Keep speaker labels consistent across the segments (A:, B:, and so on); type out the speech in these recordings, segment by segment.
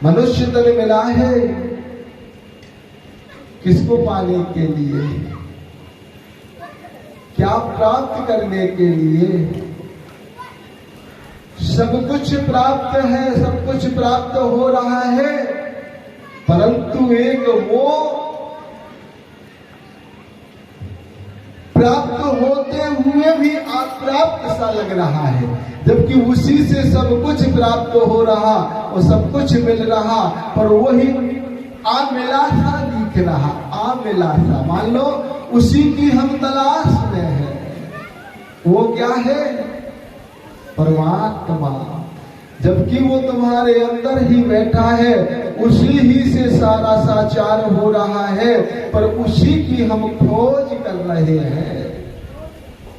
A: मनुष्य तन मिला है किसको पाने के लिए, क्या प्राप्त करने के लिए। सब कुछ प्राप्त है, सब कुछ प्राप्त हो रहा है, परंतु एक वो प्राप्त होते हुए भी अप्राप्त सा लग रहा है, जबकि उसी से सब कुछ प्राप्त हो रहा और सब कुछ मिल रहा, पर वही अमिला सा दिख रहा, अमिला सा। मान लो उसी की हम तलाश में है, वो क्या है, परमात्मा। जबकि वो तुम्हारे अंदर ही बैठा है, उसी ही से सारा साचार हो रहा है, पर उसी की हम खोज कर रहे हैं,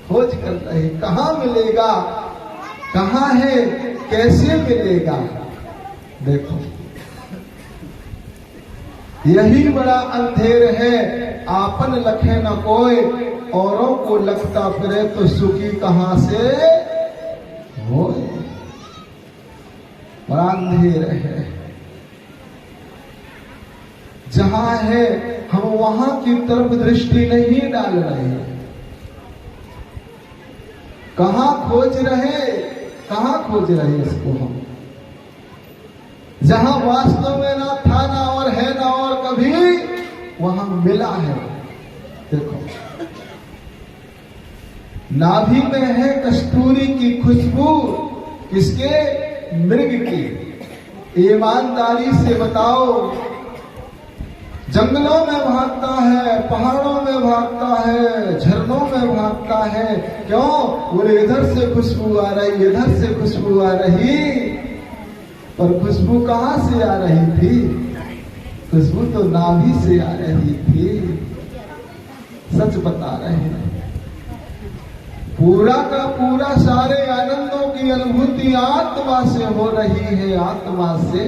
A: खोज कर रहे हैं। कहाँ मिलेगा, कहाँ है, कैसे मिलेगा। देखो यही बड़ा अंधेर है, आपन लखे न कोई, औरों को लगता फिरे तो सुखी कहाँ से हो। बड़ा अंधेर है, जहां है हम वहां की तरफ दृष्टि नहीं डाल रहे। कहां खोज रहे, कहां खोज रहे इसको हम, जहां वास्तव में ना था ना और है ना और कभी वहां मिला है। देखो नाभि में है कस्तूरी की खुशबू, किसके, मृग की। ईमानदारी से बताओ, जंगलों में भागता है, पहाड़ों में भागता है, झरनों में भागता है, क्यों, बोले इधर से खुशबू आ रही, इधर से खुशबू आ रही, पर खुशबू कहां से आ रही थी, खुशबू तो नाभि से आ रही थी। सच बता रहे हैं, पूरा का पूरा सारे आनंदों की अनुभूति आत्मा से हो रही है, आत्मा से।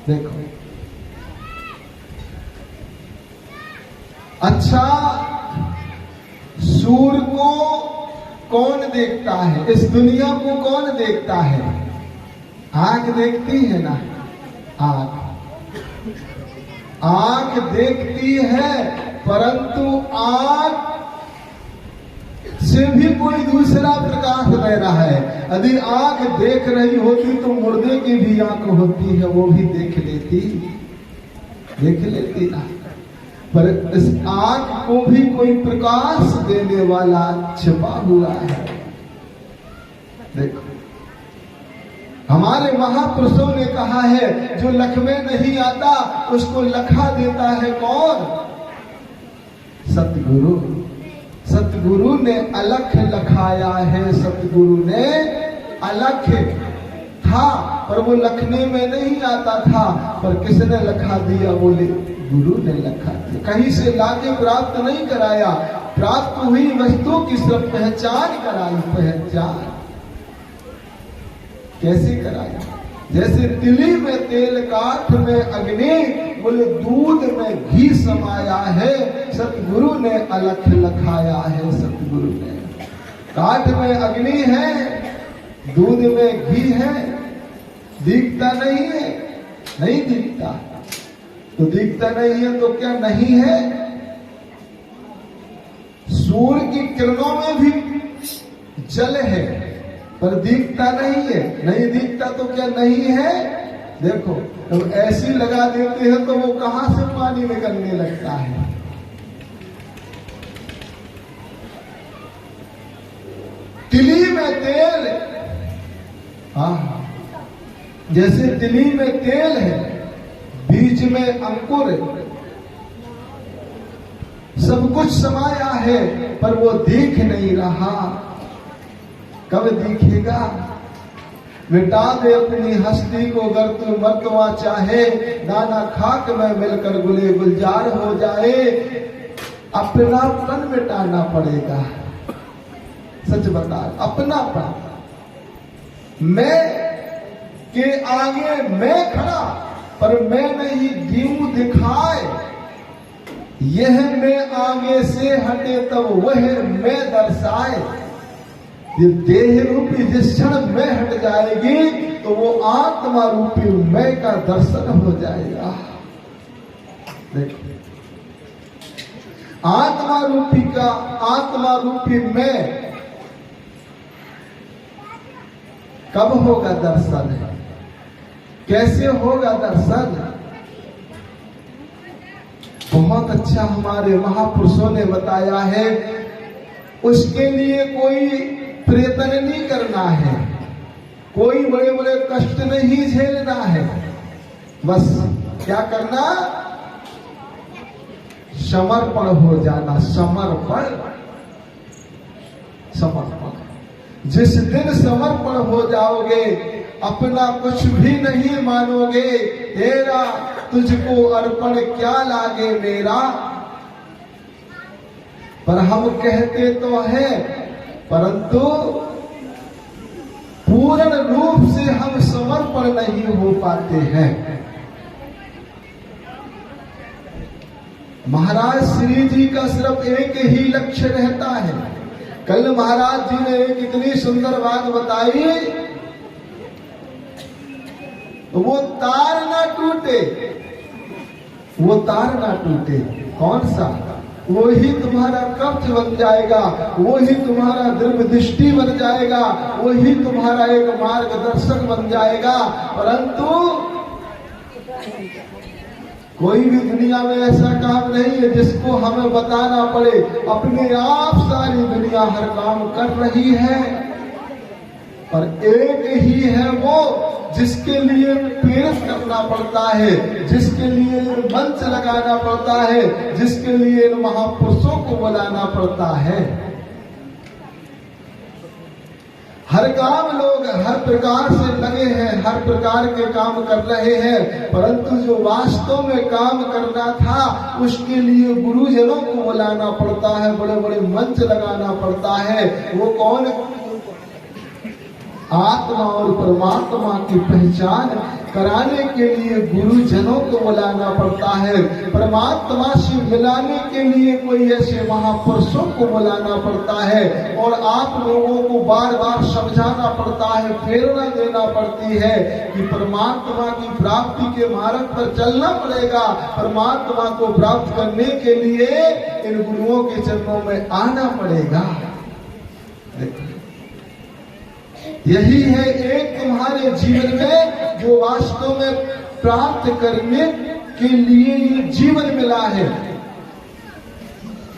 A: देखो अच्छा, सूर्य को कौन देखता है, इस दुनिया को कौन देखता है, आंख देखती है ना, आंख देखती है, परंतु आंख से भी कोई दूसरा प्रकाश बह रहा है। यदि आंख देख रही होती तो मुर्दे की भी आंख होती है, वो भी देख लेती ना, पर इस आंख को भी कोई प्रकाश देने वाला छिपा हुआ है। देखो हमारे महापुरुषों ने कहा है, जो लख में नहीं आता उसको लखा देता है कौन, सतगुरु। सतगुरु ने अलख लखाया है, सतगुरु ने अलख था, पर वो लखने में नहीं आता था, पर किसने लखा दिया, बोले गुरु ने लखा दिया। कहीं से लाके प्राप्त नहीं कराया, प्राप्त हुई वस्तु की सिर्फ पहचान कराई। पहचान कैसे कराया, जैसे तिली में तेल, काठ में अग्नि, बोले दूध में घी समाया है, सतगुरु ने अलख लखाया है। सतगुरु ने, काठ में अग्नि है, दूध में घी है, दिखता नहीं है, नहीं दिखता, तो दिखता नहीं है तो क्या नहीं है। सूर्य की किरणों में भी जल है, पर दिखता नहीं है, नहीं दिखता तो क्या नहीं है। देखो तो ऐसी लगा देते हैं तो वो कहां से पानी निकलने लगता है। तिली में तेल, जैसे तिली में तेल है, बीच में अंकुर, सब कुछ समाया है, पर वो दिख नहीं रहा। कब दिखेगा, मिटा दे अपनी हस्ती को अगर तू मरतवा चाहे, दाना खाक में मिलकर गुले गुलजार हो जाए, अपनापन मिटाना पड़ेगा। सच बता, अपनापन, मैं के आगे मैं खड़ा, पर मैं नहीं दीऊ दिखाए, यह मैं आगे से हटे तब वह मैं दर्शाए। ये देह रूपी जिस क्षण में हट जाएगी, तो वो आत्मा रूपी मैं का दर्शन हो जाएगा। देखो, आत्मा रूपी मैं कब होगा दर्शन? कैसे होगा दर्शन? बहुत अच्छा हमारे महापुरुषों ने बताया है। उसके लिए कोई प्रयत्न नहीं करना है, कोई बड़े बड़े कष्ट नहीं झेलना है। बस क्या करना? समर्पण हो जाना। समर्पण। जिस दिन समर्पण हो जाओगे, अपना कुछ भी नहीं मानोगे, तेरा तुझको अर्पण क्या लागे मेरा। पर हम कहते तो हैं, परंतु पूर्ण रूप से हम समर्पण नहीं हो पाते हैं। महाराज श्री जी का सिर्फ एक ही लक्ष्य रहता है। कल महाराज जी ने एक इतनी सुंदर बात बताई, वो तार ना टूटे, वो तार ना टूटे। कौन सा? वही तुम्हारा कवच बन जाएगा, वही तुम्हारा दिव्य दृष्टि बन जाएगा, वही तुम्हारा एक मार्गदर्शक बन जाएगा। परंतु कोई भी दुनिया में ऐसा काम नहीं है जिसको हमें बताना पड़े। अपने आप सारी दुनिया हर काम कर रही है, पर एक ही है वो जिसके लिए प्रेरित करना पड़ता है, जिसके लिए मंच लगाना पड़ता है, जिसके लिए इन महापुरुषों को बुलाना पड़ता है। हर काम लोग हर प्रकार से लगे हैं, हर प्रकार के काम कर रहे हैं, परंतु जो वास्तव में काम करना था उसके लिए गुरुजनों को बुलाना पड़ता है, बड़े बड़े मंच लगाना पड़ता है। वो कौन? आत्मा और परमात्मा की पहचान कराने के लिए गुरुजनों को बुलाना पड़ता है। परमात्मा से मिलाने के लिए कोई ऐसे महापुरुषों को बुलाना पड़ता है, और आप लोगों को बार बार समझाना पड़ता है, प्रेरणा देना पड़ती है कि परमात्मा की प्राप्ति के मार्ग पर चलना पड़ेगा। परमात्मा को प्राप्त करने के लिए इन गुरुओं के चरणों में आना पड़ेगा। यही है एक तुम्हारे जीवन में जो वास्तव में प्राप्त करने के लिए ये जीवन मिला है।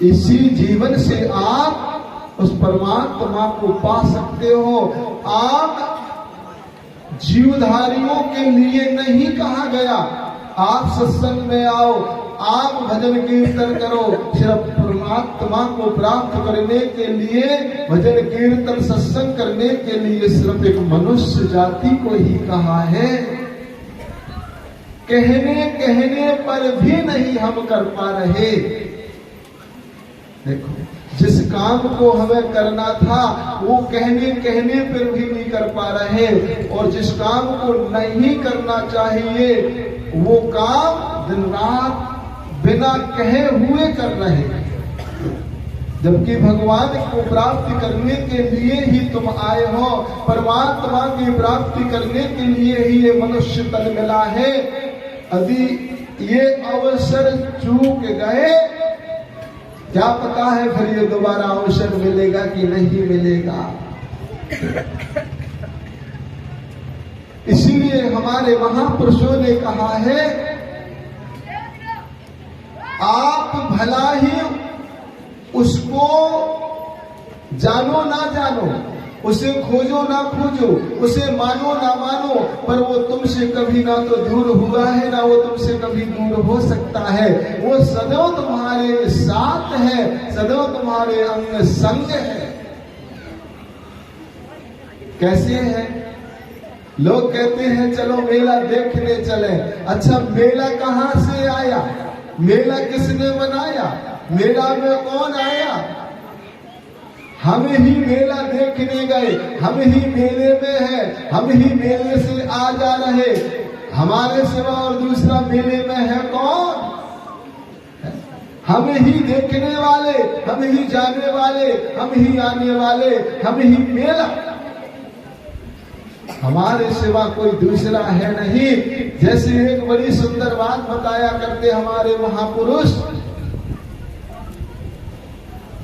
A: इसी जीवन से आप उस परमात्मा को पा सकते हो। आप जीवधारियों के लिए नहीं कहा गया, आप सत्संग में आओ, आप भजन कीर्तन करो। सिर्फ परमात्मा को प्राप्त करने के लिए भजन कीर्तन सत्संग करने के लिए सिर्फ एक मनुष्य जाति को ही कहा है। कहने पर भी नहीं हम कर पा रहे। देखो, जिस काम को हमें करना था वो कहने पर भी नहीं कर पा रहे, और जिस काम को नहीं करना चाहिए वो काम दिन रात बिना कहे हुए कर रहे हैं। जबकि भगवान को प्राप्ति करने के लिए ही तुम आए हो, परमात्मा की प्राप्ति करने के लिए ही ये मनुष्य तन मिला है। यदि ये अवसर चूक गए, क्या पता है फिर ये दोबारा अवसर मिलेगा कि नहीं मिलेगा। इसीलिए हमारे महापुरुषों ने कहा है, आप भला ही उसको जानो ना जानो, उसे खोजो ना खोजो, उसे मानो ना मानो, पर वो तुमसे कभी ना तो दूर हुआ है, ना वो तुमसे कभी दूर हो सकता है। वो सदैव तुम्हारे साथ है, सदैव तुम्हारे अंग संग है। कैसे है? लोग कहते हैं चलो मेला देखने चले। अच्छा, मेला कहाँ से आया? मेला किसने बनाया? मेला में कौन आया? हम ही मेला देखने गए, हम ही मेले में है, हम ही मेले से आ जा रहे। हमारे सिवा और दूसरा मेले में है कौन? हम ही देखने वाले, हम ही जाने वाले, हम ही आने वाले, हम ही मेला। हमारे सिवा कोई दूसरा है नहीं। जैसे एक बड़ी सुंदर बात बताया करते हमारे महापुरुष,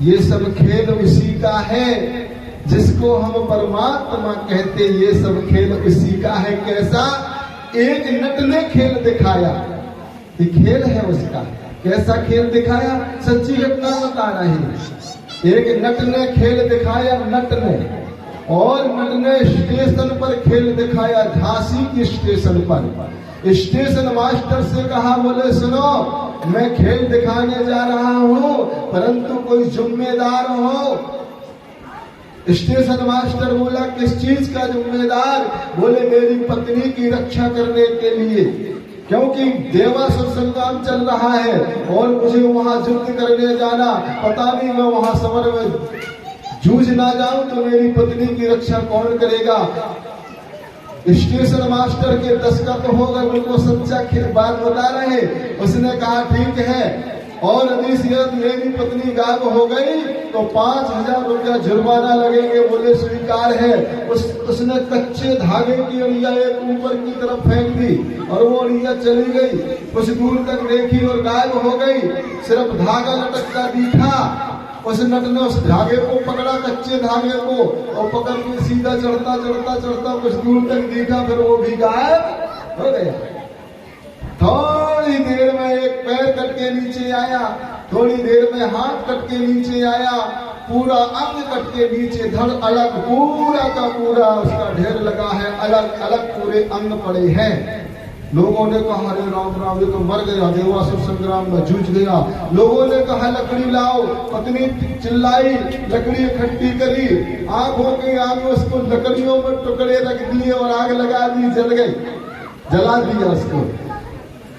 A: ये सब खेल उसी का है जिसको हम परमात्मा कहते। ये सब खेल उसी का है। कैसा? एक नट ने खेल दिखाया, ये खेल है उसका। कैसा खेल दिखाया? सच्ची घटना बता रहे। एक नट ने खेल दिखाया, नट ने, और नट ने स्टेशन पर खेल दिखाया, झांसी के स्टेशन पर। स्टेशन मास्टर से कहा, बोले सुनो, मैं खेल दिखाने जा रहा हूँ, परंतु कोई जिम्मेदार हो। स्टेशन मास्टर बोला, किस चीज का जिम्मेदार? बोले मेरी पत्नी की रक्षा करने के लिए, क्योंकि देवासुर संग्राम चल रहा है और मुझे वहां युद्ध करने जाना, पता नहीं मैं वहां समर में जूझ ना जाऊं तो मेरी पत्नी की रक्षा कौन करेगा। स्टेशन मास्टर के दस्तखत हो गए, उनको सच्चा बात बता रहे। उसने कहा ठीक है, और यदि मेरी पत्नी गायब हो गई तो 5,000 रुपया जुर्माना लगेंगे। बोले स्वीकार है। उसने कच्चे धागे की अड़िया एक ऊपर की तरफ फेंक दी और वो अड़िया चली गई। कुछ दूर तक देखी और गायब हो गई, सिर्फ धागा लटकता दिखा। उस नट ने उस धागे को पकड़ा, कच्चे धागे को, और पकड़ के सीधा चढ़ता चढ़ता चढ़ता कुछ दूर तक देखा, फिर वो भी गायब हो गया। थोड़ी देर में एक पैर कट के नीचे आया, थोड़ी देर में हाथ कट के नीचे आया, पूरा अंग कट के नीचे, धड़ अलग, पूरा का पूरा उसका ढेर लगा है, अलग अलग पूरे अंग पड़े हैं। लोगों ने कहा अरे राम राम, ये तो मर गया, देवासुर संग्राम में जूझ गया। लोगों ने कहा लकड़ी लाओ, पत्नी चिल्लाई, लकड़ी इकट्ठी करी, आंखों के आगे उसको लकड़ियों में टुकड़े रख दिए और आग लगा दी, जल गई, जला दिया उसको।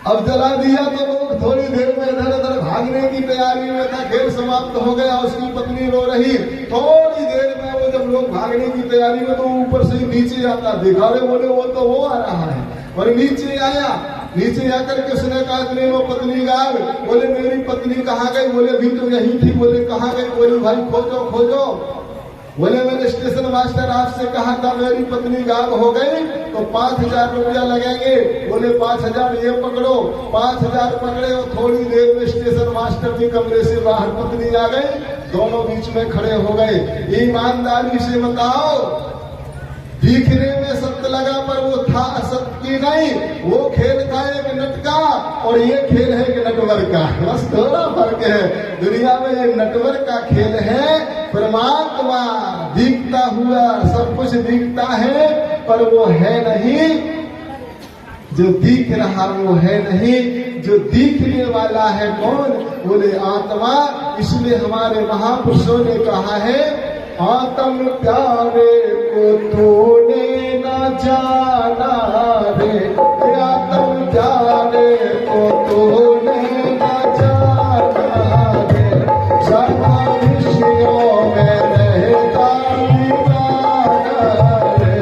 A: अब जला दिया तो लोग थोड़ी देर में इधर उधर भागने की तैयारी में था, खेल समाप्त हो गया। उसकी पत्नी रो रही। थोड़ी देर में वो जब लोग भागने की तैयारी में, तो ऊपर से नीचे आता देखा, रे बोले वो तो वो आ रहा है, और नीचे आया। नीचे आकर के उसने कहा इतने वो पत्नी गायब। बोले मेरी पत्नी कहाँ गई? बोले अभी तो यही थी। बोले कहाँ गई? बोले भाई खोजो खोजो। बोले मैंने स्टेशन मास्टर आपसे कहा था मेरी पत्नी गायब हो गई तो 5,000 रुपया लगेंगे। बोले 5,000 ये पकड़ो। 5,000 पकड़े और थोड़ी देर में स्टेशन मास्टर के कमरे से बाहर पत्नी आ गई, दोनों बीच में खड़े हो गए। ईमानदारी से बताओ, दिखने में सत्य लगा पर वो था असत्य की नहीं। वो खेल था एक नट का और ये खेल है एक नटवर का, बस थोड़ा फर्क है। दुनिया में ये नटवर का खेल है, परमात्मा दिखता हुआ सब कुछ दिखता है पर वो है नहीं। जो दिख रहा वो है नहीं, जो दिखने वाला है कौन? बोले आत्मा। इसलिए हमारे महापुरुषों ने कहा है, आत्म प्यारे को तूने न जाना रे, आत्म प्यारे को तूने न जाना रे, सदा विषयों में रहता दीवाना रे,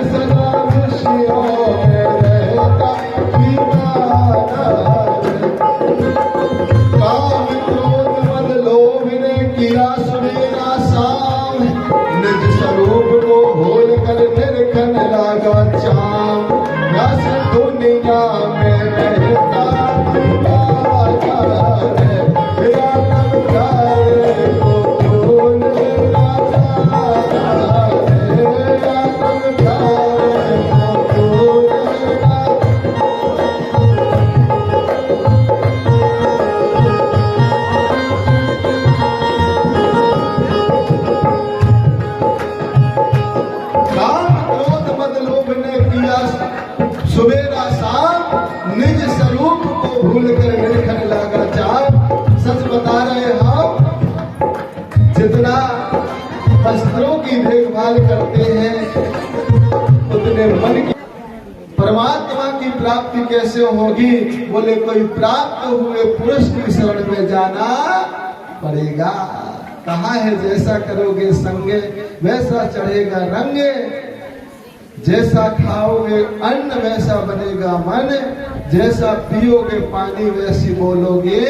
A: सदा विषयों में रहता दीवाना रे। काम क्रोध मद लोभ ने किया सवेरा शाम, निज स्वरूप को भूल कर निरखन लागा चाम, रस दुनिया में रहता दीवाना रे, मेरा तन प्यारे को भूले ना जाना रे, मेरा तन प्यारे को भूले ना। सुबेरा शाम निज स्वरूप को भूल कर निरखन लगा चाम। सच बता रहे हम, जितना वस्त्रों की देखभाल करते हैं उतने मन की परमात्मा की प्राप्ति कैसे होगी? बोले कोई प्राप्त हुए पुरुष की शरण में जाना पड़ेगा। कहा है जैसा करोगे संगे वैसा चढ़ेगा रंगे, जैसा खाओगे अन्न वैसा बनेगा मन, जैसा पियोगे पानी वैसी बोलोगे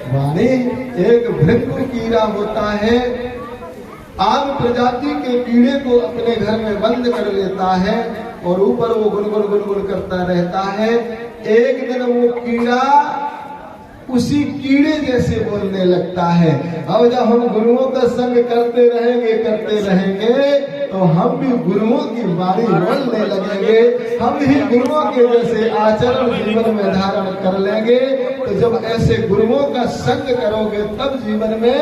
A: वाणी। एक भृंगु कीड़ा होता है, आम प्रजाति के कीड़े को अपने घर में बंद कर लेता है और ऊपर वो गुनगुन गुनगुन करता रहता है। एक दिन वो कीड़ा उसी कीड़े जैसे बोलने लगता है। अब जब हम गुरुओं का संग करते रहेंगे तो हम भी गुरुओं की वाणी बोलने लगेंगे, हम भी गुरुओं के जैसे आचरण जीवन में धारण कर लेंगे। तो जब ऐसे गुरुओं का संग करोगे तब जीवन में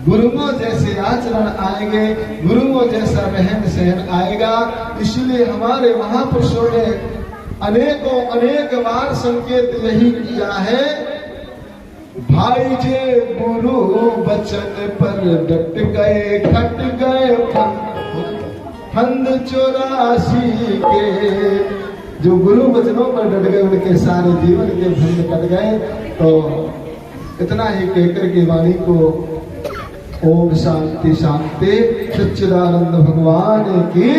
A: गुरुओं जैसे आचरण आएंगे, गुरुओं जैसा रहन सहन आएगा। इसलिए हमारे महापुरुषों ने अनेक बार संकेत यही किया है, भाई जे गुरु वचन पर डट गए, खट गए फंद 84 के। जो गुरु वचनों पर डट गए उनके सारे जीवन के फंद कट गए। तो इतना ही कहकर के वाणी को ओम शांति शांति। सच्चिदानंद भगवान की